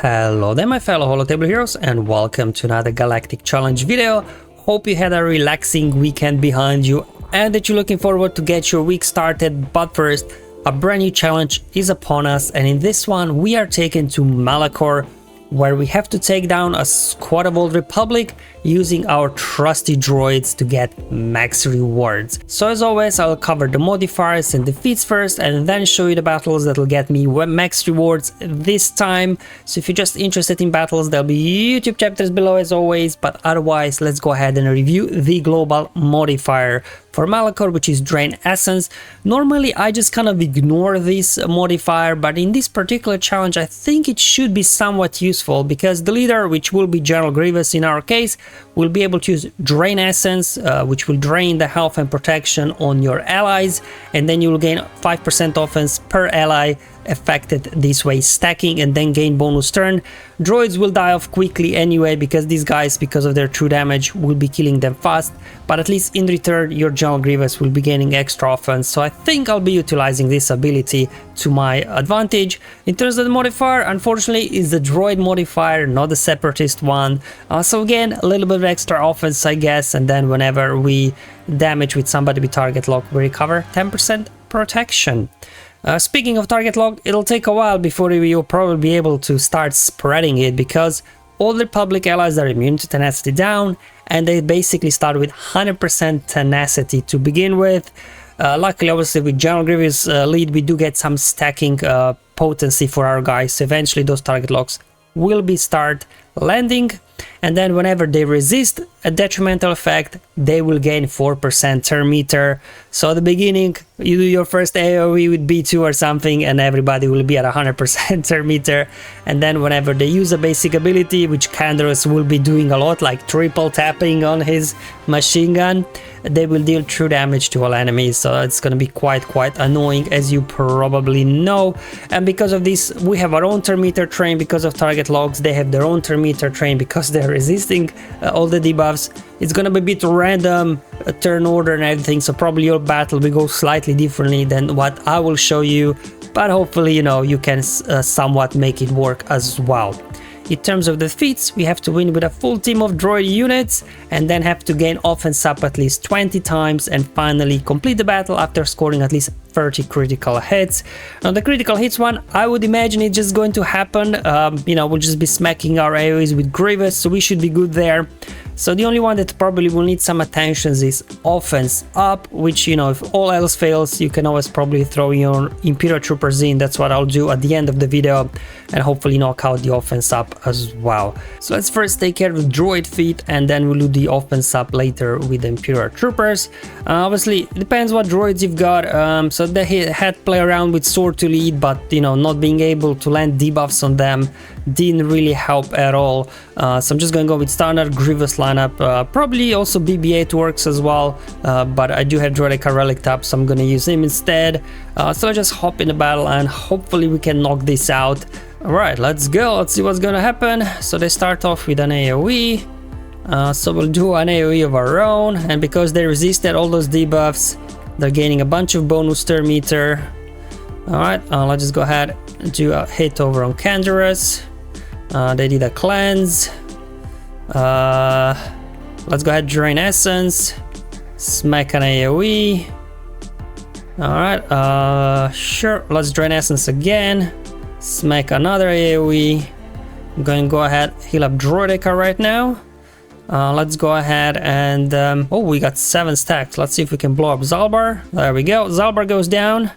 Hello there my fellow Holotable heroes and welcome to another Galactic challenge video. Hope you had a relaxing weekend behind you and that you're looking forward to get your week started. But first, a brand new challenge is upon us, and in this one we are taken to Malachor, where we have to take down a squad of Old Republic using our trusty droids to get max rewards. So as always, I'll cover the modifiers and defeats first and then show you the battles that will get me max rewards this time. So if you're just interested in battles, there'll be YouTube chapters below as always, but otherwise let's go ahead and review the global modifier for Malachor, which is Drain Essence. Normally I just kind of ignore this modifier, but in this particular challenge I think it should be somewhat useful because the leader, which will be General Grievous in our case, will be able to use Drain Essence, which will drain the health and protection on your allies, and then you will gain 5% offense per ally affected this way, stacking, and then gain bonus turn. Droids will die off quickly anyway because these guys, because of their true damage, will be killing them fast, but at least in return your General Grievous will be gaining extra offense, so I think I'll be utilizing this ability to my advantage. In terms of the modifier, unfortunately is the droid modifier, not the separatist one, so again a little bit of extra offense I guess, and then whenever we damage with somebody with target lock we recover 10% protection. Speaking of target lock, it'll take a while before you'll probably be able to start spreading it because Old Republic allies are immune to tenacity down, and they basically start with 100% tenacity to begin with. Luckily, obviously, with General Grievous lead, we do get some stacking potency for our guys, so eventually those target locks will be start landing, and then whenever they resist a detrimental effect they will gain 4% turn meter. So at the beginning you do your first AoE with B2 or something and everybody will be at 100% turn meter, and then whenever they use a basic ability, which Kandros will be doing a lot, like triple tapping on his machine gun, they will deal true damage to all enemies, so it's going to be quite annoying, as you probably know. And because of this we have our own turn meter train because of target logs, they have their own turn meter train because they're resisting all the debuffs. It's gonna be a bit random turn order and everything, so probably your battle will go slightly differently than what I will show you, but hopefully, you know, you can somewhat make it work as well. In terms of the feats, we have to win with a full team of droid units and then have to gain offense up at least 20 times and finally complete the battle after scoring at least 30 critical hits. Now the critical hits one, I would imagine it's just going to happen, you know, we'll just be smacking our AoEs with Grievous, so we should be good there. So the only one that probably will need some attentions is offense up, which, you know, if all else fails you can always probably throw your Imperial Troopers in. That's what I'll do at the end of the video and hopefully knock out the offense up as well. So let's first take care of the droid feat and then we'll do the offense up later with the Imperial Troopers. Obviously it depends what droids you've got, so they had to play around with Sortie lead, but you know, not being able to land debuffs on them didn't really help at all, so I'm just gonna go with standard Grievous lineup. Probably also BB-8 works as well, but I do have Droids Relic up, so I'm gonna use him instead. So let's just hop in the battle and hopefully we can knock this out. Alright, let's go, let's see what's gonna happen. So they start off with an AoE, so we'll do an AoE of our own, and because they resisted all those debuffs they're gaining a bunch of bonus turn meter. Alright, let's just go ahead and do a hit over on Kandros. They did a cleanse. Let's go ahead, Drain Essence, smack an AoE. Alright, sure, let's Drain Essence again, smack another AoE. I'm going to go ahead, heal up Droids right now. Let's go ahead and oh, we got 7 stacks. Let's see if we can blow up Zalbar. There we go, Zalbar goes down.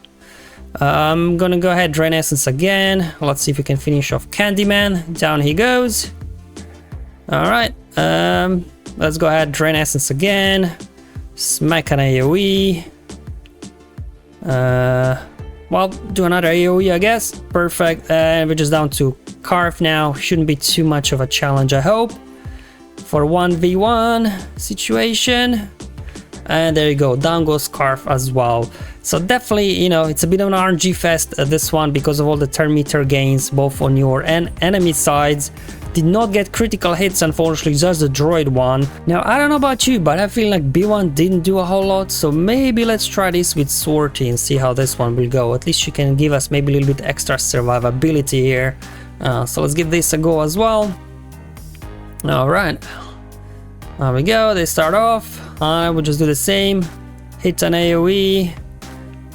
I'm gonna go ahead, Drain Essence again. Let's see if we can finish off Candyman. Down he goes. Alright, let's go ahead, Drain Essence again, smack an AoE. Well, do another AoE I guess. Perfect, and we're just down to Carf now. Shouldn't be too much of a challenge I hope for 1v1 situation. And there you go, down goes Carf as well. So definitely, you know, it's a bit of an RNG fest this one because of all the turn meter gains both on your and enemy sides. Did not get critical hits unfortunately, just the droid one. Now I don't know about you, but I feel like B1 didn't do a whole lot, so maybe let's try this with Sortie and see how this one will go. At least she can give us maybe a little bit extra survivability here. So let's give this a go as well. Alright, there we go, they start off. We'll just do the same. Hit an AoE,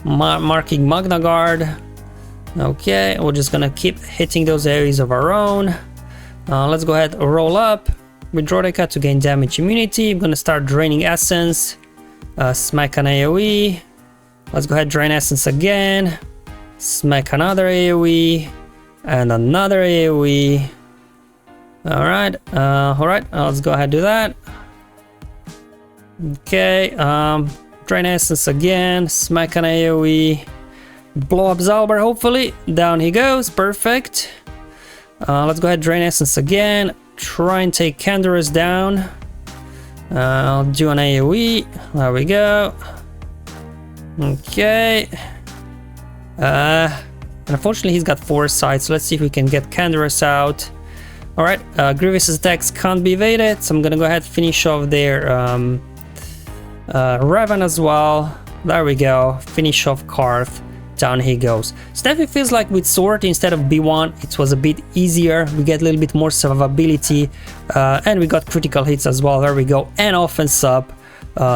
marking Magna Guard. Okay, we're just gonna keep hitting those areas of our own. Let's go ahead and roll up with Droids to gain damage immunity. I'm gonna start draining essence. Smack an AoE. Let's go ahead, drain essence again. Smack another AoE. And another AoE. Alright, let's go ahead and do that. Okay, drain essence again. Smack an AoE. Blow up Zalbar, hopefully. Down he goes, perfect. Let's go ahead, drain essence again. Try and take Canderous down. I'll do an AoE. There we go. Okay. Unfortunately, he's got Foresight, so let's see if we can get Canderous out. Alright, Grievous's attacks can't be evaded, so I'm gonna go ahead and finish off their Revan as well. There we go. Finish off Karth. Down he goes. So definitely feels like with Sortie, instead of B1, it was a bit easier. We get a little bit more survivability, and we got critical hits as well. There we go. And offense up.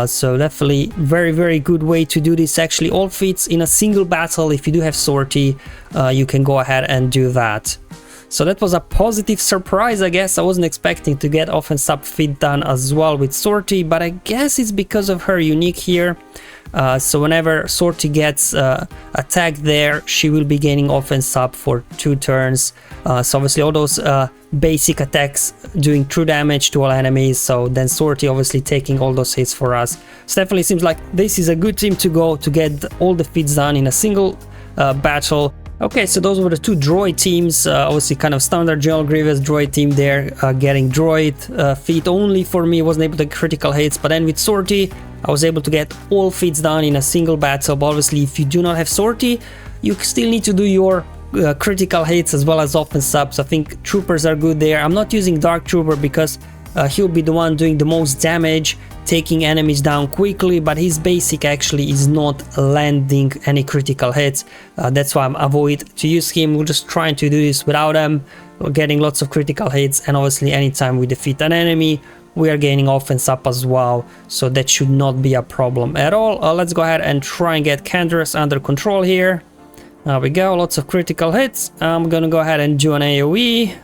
So definitely very good way to do this. Actually, all feats in a single battle. If you do have Sortie, you can go ahead and do that. So that was a positive surprise, I guess. I wasn't expecting to get offense up feat done as well with Sortie, but I guess it's because of her unique here. So whenever Sortie gets attacked there, she will be gaining offense up for 2 turns. So obviously all those basic attacks doing true damage to all enemies. So then Sortie obviously taking all those hits for us. So definitely seems like this is a good team to go to get all the feats done in a single battle. Okay, so those were the 2 droid teams. Obviously kind of standard General Grievous droid team there, getting droid feat only for me. Wasn't able to get critical hits, but then with Sortie I was able to get all feats done in a single battle. But obviously if you do not have Sortie, you still need to do your critical hits as well as offense subs. I think troopers are good there. I'm not using Dark Trooper because he'll be the one doing the most damage, taking enemies down quickly, but his basic actually is not landing any critical hits. That's why I'm avoid to use him. We're just trying to do this without him. We're getting lots of critical hits, and obviously anytime we defeat an enemy, we are gaining offense up as well, so that should not be a problem at all. Let's go ahead and try and get Canderous under control here. There we go, lots of critical hits. I'm gonna go ahead and do an AoE.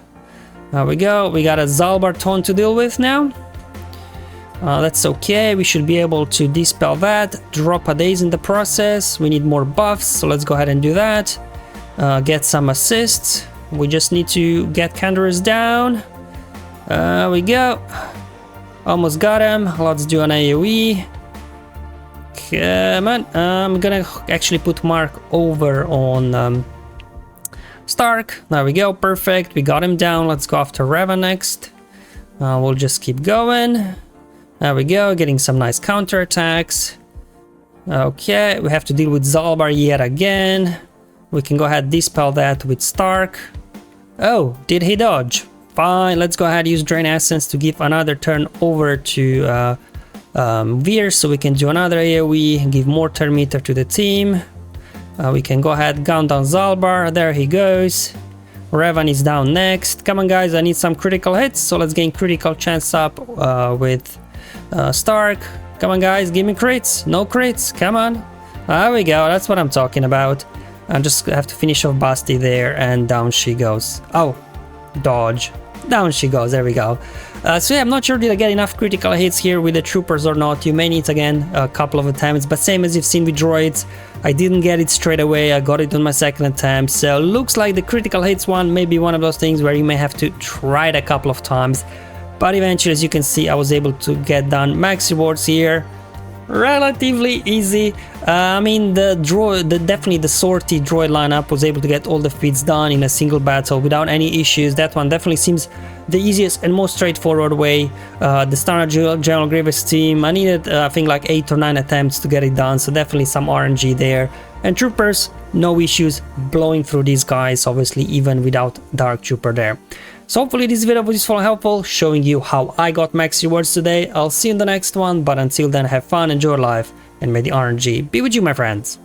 There we go, we got a Zalbar taunt to deal with now. That's okay, we should be able to dispel that, drop a daze in the process. We need more buffs, so let's go ahead and do that. Get some assists. We just need to get Canderous down. There we go. Almost got him. Let's do an AoE. Come on. I'm gonna actually put Mark over on Stark. There we go. Perfect. We got him down. Let's go after Revan next. We'll just keep going. There we go. Getting some nice counterattacks. Okay. We have to deal with Zalbar yet again. We can go ahead and dispel that with Stark. Oh, did he dodge? Fine, let's go ahead and use Drain Essence to give another turn over to Veers, so we can do another AoE and give more turn meter to the team. We can go ahead, gun down Zalbar, there he goes. Revan is down next. Come on guys, I need some critical hits, so let's gain critical chance up with Stark. Come on guys, give me crits. No crits, come on. There we go, that's what I'm talking about. I just have to finish off Basti there, and down she goes. Oh, dodge. Down she goes, there we go. So yeah, I'm not sure did I get enough critical hits here with the troopers or not. You may need again a couple of attempts, but same as you've seen with droids, I didn't get it straight away. I got it on my second attempt, so looks like the critical hits one may be one of those things where you may have to try it a couple of times, but eventually, as you can see, I was able to get done max rewards here. Relatively easy. I mean, definitely the Sortie droid lineup was able to get all the feats done in a single battle without any issues. That one definitely seems the easiest and most straightforward way. The standard General Grievous team, I needed I think like 8 or 9 attempts to get it done, so definitely some RNG there. And troopers, no issues blowing through these guys, obviously even without Dark Trooper there. So hopefully this video was useful and helpful, showing you how I got max rewards today. I'll see you in the next one, but until then, have fun, enjoy life, and may the RNG be with you, my friends.